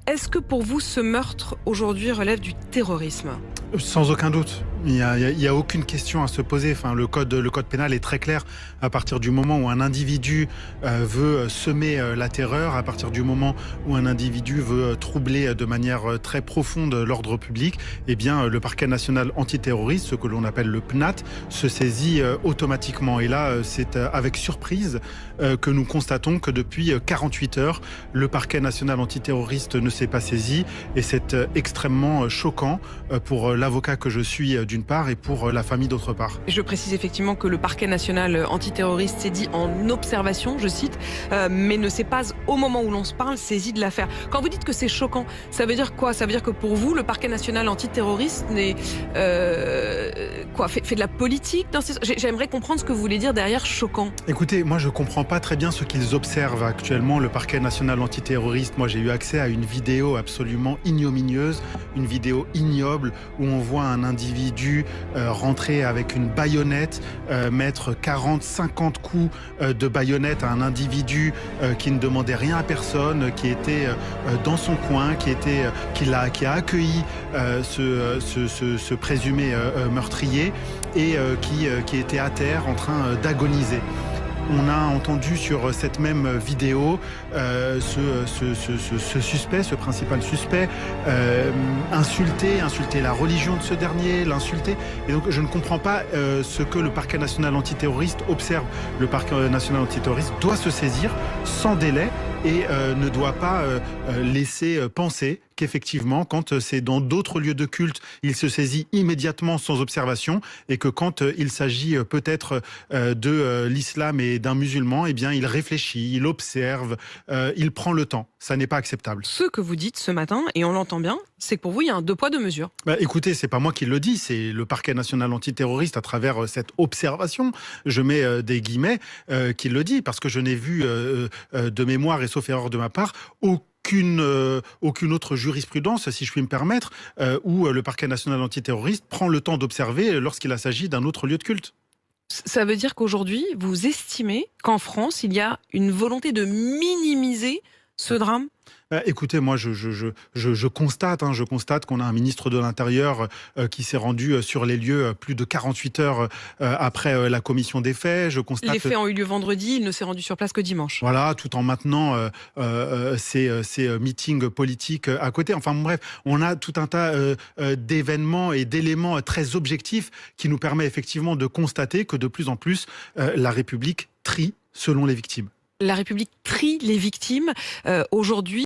Est-ce que pour vous, ce meurtre aujourd'hui relève du terrorisme ? Sans aucun doute. Il y a aucune question à se poser. Enfin, le code pénal est très clair. À partir du moment où un individu veut semer la terreur, à partir du moment où un individu veut troubler de manière très profonde l'ordre public, eh bien, le parquet national antiterroriste, ce que l'on appelle le PNAT, se saisit automatiquement. Et là, c'est avec surprise que nous constatons que depuis 48 heures, le parquet national antiterroriste ne s'est pas saisi. Et c'est extrêmement choquant pour l'avocat que je suis d'une part et pour la famille d'autre part. Je précise effectivement que le parquet national antiterroriste s'est dit en observation, je cite, mais ne s'est pas, au moment où l'on se parle, saisi de l'affaire. Quand vous dites que c'est choquant, ça veut dire quoi ? Ça veut dire que pour vous, le parquet national antiterroriste n'est, fait de la politique dans ces... J'aimerais comprendre ce que vous voulez dire derrière choquant. Écoutez, moi je comprends pas très bien ce qu'ils observent actuellement, le parquet national antiterroriste. Moi j'ai eu accès à une vidéo absolument ignominieuse, une vidéo ignoble où on voit un individu rentrer avec une baïonnette, mettre 40-50 coups de baïonnette à un individu qui ne demandait rien à personne, qui était dans son coin, qui a accueilli ce présumé meurtrier et qui était à terre en train d'agoniser. On a entendu sur cette même vidéo ce suspect, ce principal suspect, insulter la religion de ce dernier, l'insulter. Et donc je ne comprends pas ce que le parquet national antiterroriste observe. Le parquet national antiterroriste doit se saisir sans délai et ne doit pas laisser penser qu'effectivement, quand c'est dans d'autres lieux de culte, il se saisit immédiatement sans observation et que quand il s'agit peut-être de l'islam et d'un musulman, eh bien, il réfléchit, il observe, il prend le temps. Ça n'est pas acceptable. Ce que vous dites ce matin, et on l'entend bien, c'est que pour vous, il y a un deux poids, deux mesures. Écoutez, c'est pas moi qui le dis, c'est le parquet national antiterroriste à travers cette observation, je mets des guillemets, qui le dit, parce que je n'ai vu de mémoire, et sauf erreur de ma part, aucune autre jurisprudence, si je puis me permettre, où le parquet national antiterroriste prend le temps d'observer lorsqu'il s'agit d'un autre lieu de culte. Ça veut dire qu'aujourd'hui, vous estimez qu'en France, il y a une volonté de minimiser ce drame ? Écoutez, moi, je constate qu'on a un ministre de l'Intérieur qui s'est rendu sur les lieux plus de 48 heures après la commission des faits. Les faits ont eu lieu vendredi, il ne s'est rendu sur place que dimanche. Voilà, tout en maintenant ces meetings politiques à côté. Enfin bref, on a tout un tas d'événements et d'éléments très objectifs qui nous permet effectivement de constater que de plus en plus, la République trie selon les victimes. La République trie les victimes. Aujourd'hui,